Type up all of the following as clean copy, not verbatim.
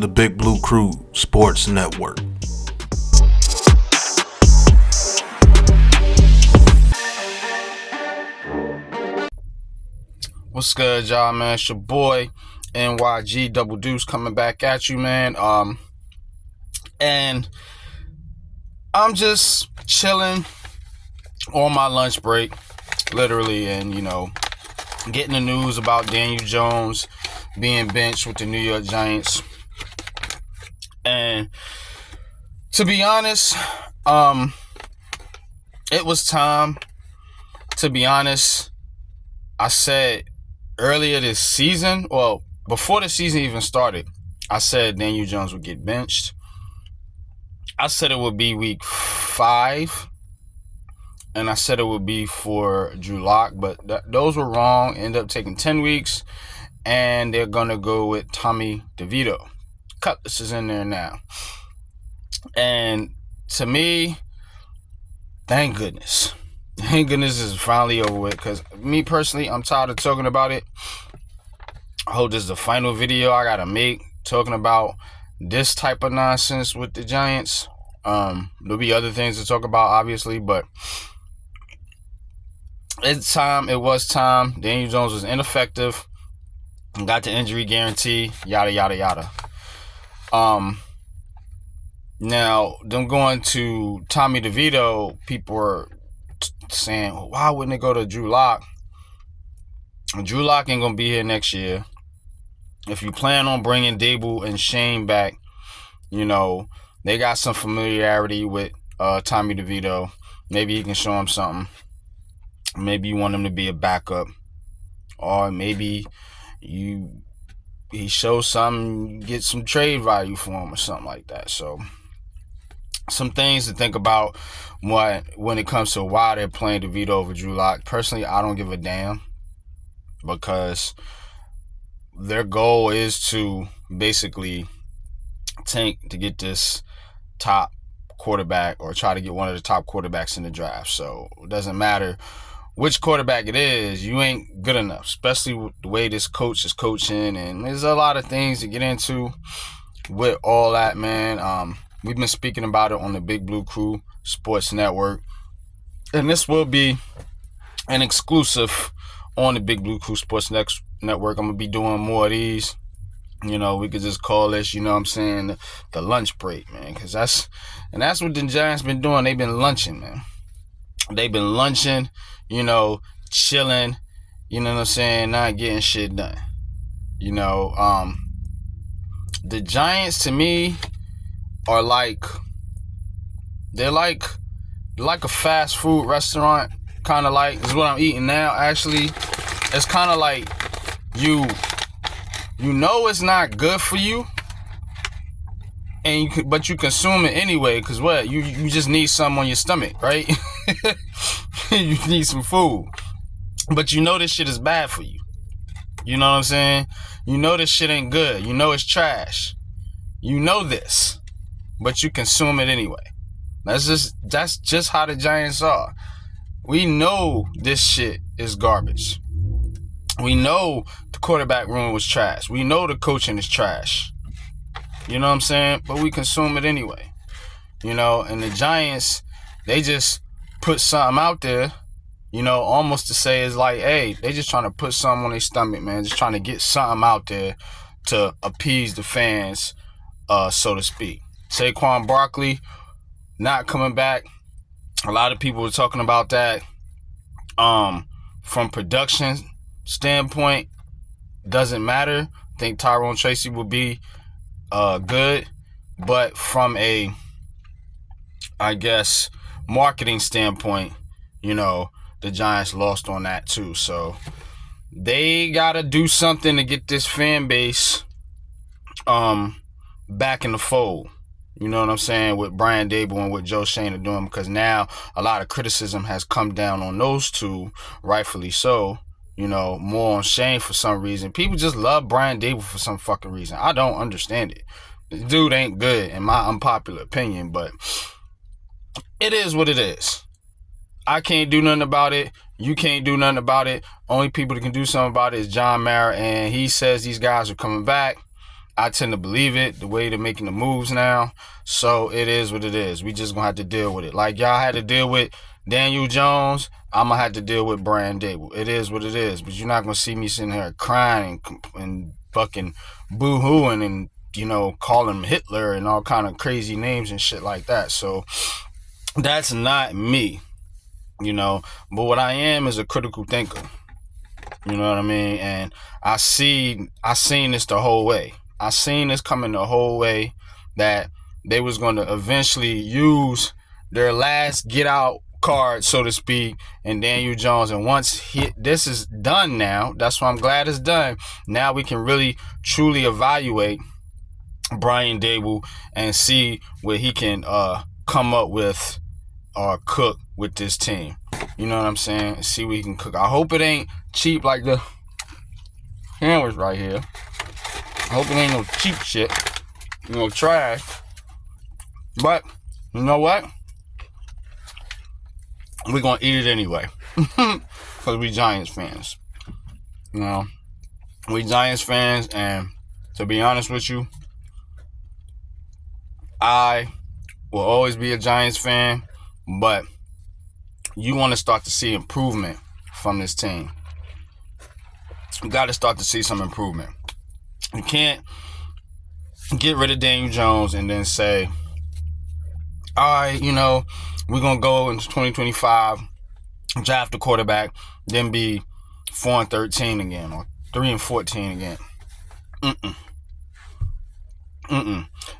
the Big Blue Crew Sports Network. What's good, y'all, man? It's your boy NYG Double Deuce coming back at you, man. And I'm just chilling on my lunch break, literally, and getting the news about Daniel Jones being benched with the New York Giants. And to be honest, it was time. To be honest, I said earlier this season, well, before the season even started, I said Daniel Jones would get benched. I said it would be week 5, and I said it would be for Drew Lock, but those were wrong. Ended up taking 10 weeks, and they're going to go with Tommy Devito. Cutlass is in there now. And to me, thank goodness. Thank goodness is finally over with, because me personally, I'm tired of talking about it. I hope this is the final video I gotta make talking about this type of nonsense with the Giants. There'll be other things to talk about, obviously, but it's time. It was time. Daniel Jones was ineffective. Got the injury guarantee. Yada yada yada. Now them going to Tommy DeVito, people were saying, why wouldn't it go to Drew Lock? Drew Lock ain't gonna be here next year. If you plan on bringing Daboll and Schoen back, they got some familiarity with Tommy DeVito. Maybe he can show him something. Maybe you want him to be a backup, or maybe he shows something, get some trade value for him or something like that. So some things to think about when it comes to why they're playing DeVito over Drew Lock. Personally, I don't give a damn, because their goal is to basically tank to get this top quarterback, or try to get one of the top quarterbacks in the draft. So it doesn't matter which quarterback it is, you ain't good enough, especially with the way this coach is coaching. And there's a lot of things to get into with all that, man. We've been speaking about it on the Big Blue Crew Sports Network, and this will be an exclusive on the Big Blue Crew Sports Network. I'm gonna be doing more of these. We could just call this, the lunch break, man, because that's what the Giants been doing. They've been lunching, man. They've been lunching, chilling, not getting shit done. The Giants, to me, are they're like a fast food restaurant, kind of like, this is what I'm eating now, actually. It's kind of like it's not good for you, but you consume it anyway, because what, you just need something on your stomach, right? You need some food, but this shit is bad for you. You know what I'm saying? This shit ain't good. It's trash. This, but you consume it anyway. That's just how the Giants are. We know this shit is garbage. We know the quarterback room was trash. We know the coaching is trash. You know what I'm saying? But we consume it anyway. And the Giants, they just put something out there, almost to say, it's like, hey, they just trying to put something on their stomach, man. Just trying to get something out there to appease the fans, so to speak. Saquon Barkley not coming back. A lot of people were talking about that. From production standpoint, doesn't matter. I think Tyrone Tracy will be good, but from a, I guess, marketing standpoint, the Giants lost on that too. So they gotta do something to get this fan base back in the fold. You know what I'm saying? With Brian Daboll and what Joe Schoen are doing, because now a lot of criticism has come down on those two, rightfully so. More on Schoen for some reason. People just love Brian Daboll for some fucking reason. I don't understand it. The dude ain't good, in my unpopular opinion, but it is what it is. I can't do nothing about it. You can't do nothing about it. Only people that can do something about it is John Mara, and he says these guys are coming back. I tend to believe it, the way they're making the moves now. So it is what it is. We just gonna have to deal with it. Like y'all had to deal with Daniel Jones, I'm gonna have to deal with Brian Daboll. It is what it is. But you're not gonna see me sitting here crying and fucking boo-hooing and, you know, calling him Hitler and all kind of crazy names and shit like that. So that's not me, you know. But what I am is a critical thinker. You know what I mean? And I seen this the whole way. I seen this coming the whole way, that they was going to eventually use their last get out card, so to speak, and Daniel Jones. And once this is done now, that's why I'm glad it's done. Now we can really truly evaluate Brian Daboll and see what he can come up with or cook with this team. You know what I'm saying? See what he can cook. I hope it ain't cheap like the sandwich right here. I hope it ain't no cheap shit. You know, trash. But, you know what? We're going to eat it anyway. Because we Giants fans. You know? We Giants fans, and to be honest with you, I will always be a Giants fan, but you want to start to see improvement from this team. You got to start to see some improvement. You can't get rid of Daniel Jones and then say, all right, you know, we're going to go into 2025, draft a quarterback, then be 4-13 again or 3-14 again.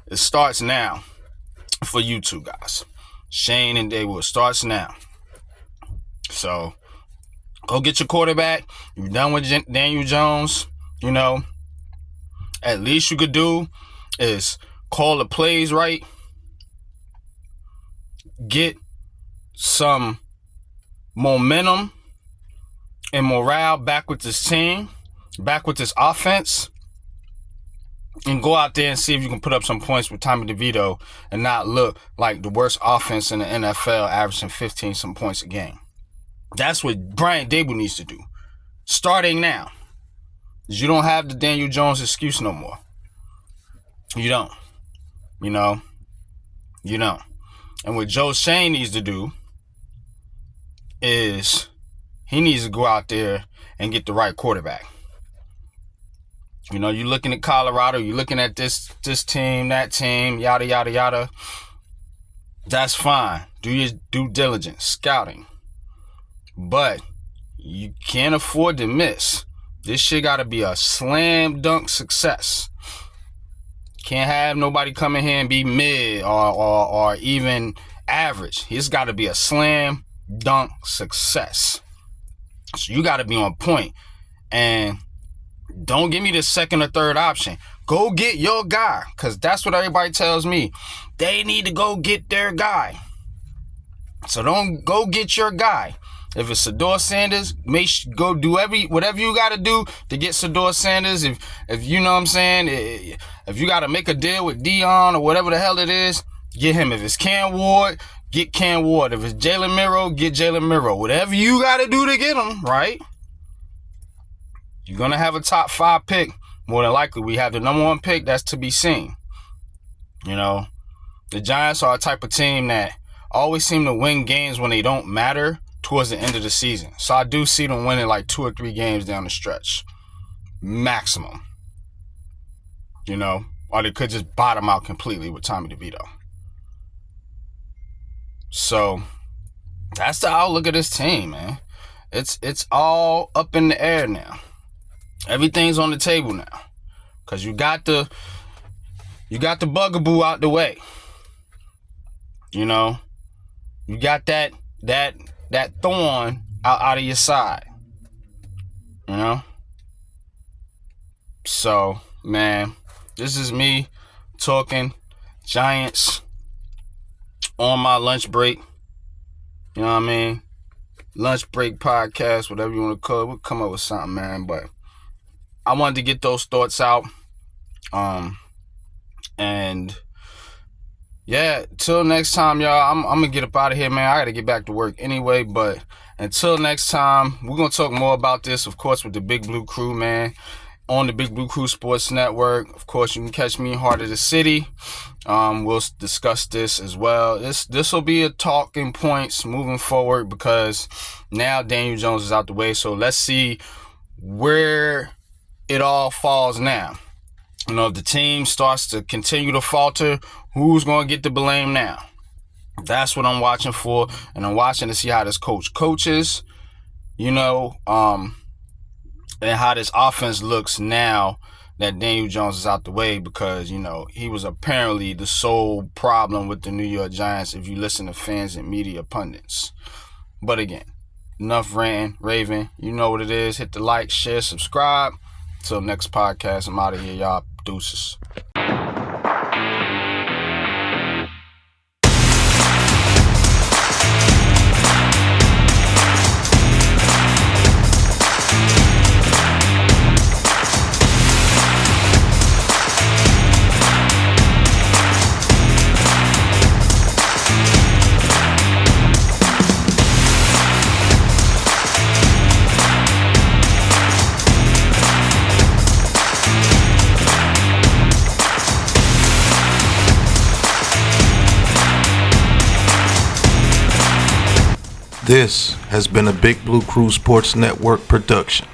It starts now for you two guys. Schoen and Daboll. It starts now. So go get your quarterback. You're done with Daniel Jones. You know, at least you could do is call the plays right. Get some momentum and morale back with this team, back with this offense, and go out there and see if you can put up some points with Tommy DeVito and not look like the worst offense in the NFL, averaging 15-some points a game. That's what Brian Daboll needs to do, starting now. You don't have the Daniel Jones excuse no more. You don't. You know? You don't. And what Joe Schoen needs to do is he needs to go out there and get the right quarterback. You know, you're looking at Colorado, you're looking at this team, that team, yada, yada, yada. That's fine. Do your due diligence, scouting. But you can't afford to miss. This shit got to be a slam dunk success. Can't have nobody come in here and be mid or even average. It's got to be a slam dunk success. So you got to be on point. And don't give me the second or third option. Go get your guy, because that's what everybody tells me. They need to go get their guy. So don't go get your guy. If it's Shedeur Sanders, go do whatever you got to do to get Shedeur Sanders. If you know what I'm saying, if you got to make a deal with Dion or whatever the hell it is, get him. If it's Cam Ward, get Cam Ward. If it's Jalen Miro, get Jalen Miro. Whatever you got to do to get him, right? You're going to have a top 5 pick. More than likely, we have the number 1 pick. That's to be seen. You know, the Giants are a type of team that always seem to win games when they don't matter towards the end of the season. So I do see them winning like 2 or 3 games down the stretch. Maximum. You know, or they could just bottom out completely with Tommy DeVito. So that's the outlook of this team, man. It's all up in the air now. Everything's on the table now. Cause you got the bugaboo out the way. You know, you got that thorn out of your side. You know? So, man, this is me talking Giants on my lunch break. You know what I mean? Lunch break podcast, whatever you want to call it. We'll come up with something, man. But I wanted to get those thoughts out. And yeah, till next time, y'all. I'm gonna get up out of here, man. I gotta get back to work anyway. But until next time, we're gonna talk more about this, of course, with the Big Blue Crew, man. on the Big Blue Crew Sports Network. Of course, you can catch me in Heart of the City. We'll discuss this as well. This will be a talking points moving forward because now Daniel Jones is out the way. So let's see where it all falls now. If the team starts to continue to falter, who's going to get the blame now? That's what I'm watching for, and I'm watching to see how this coach coaches, and how this offense looks now that Daniel Jones is out the way because, he was apparently the sole problem with the New York Giants if you listen to fans and media pundits. But again, enough ranting, raving. You know what it is. Hit the like, share, subscribe. Till next podcast, I'm out of here, y'all. Deuces. This has been a Big Blue Crew Sports Network production.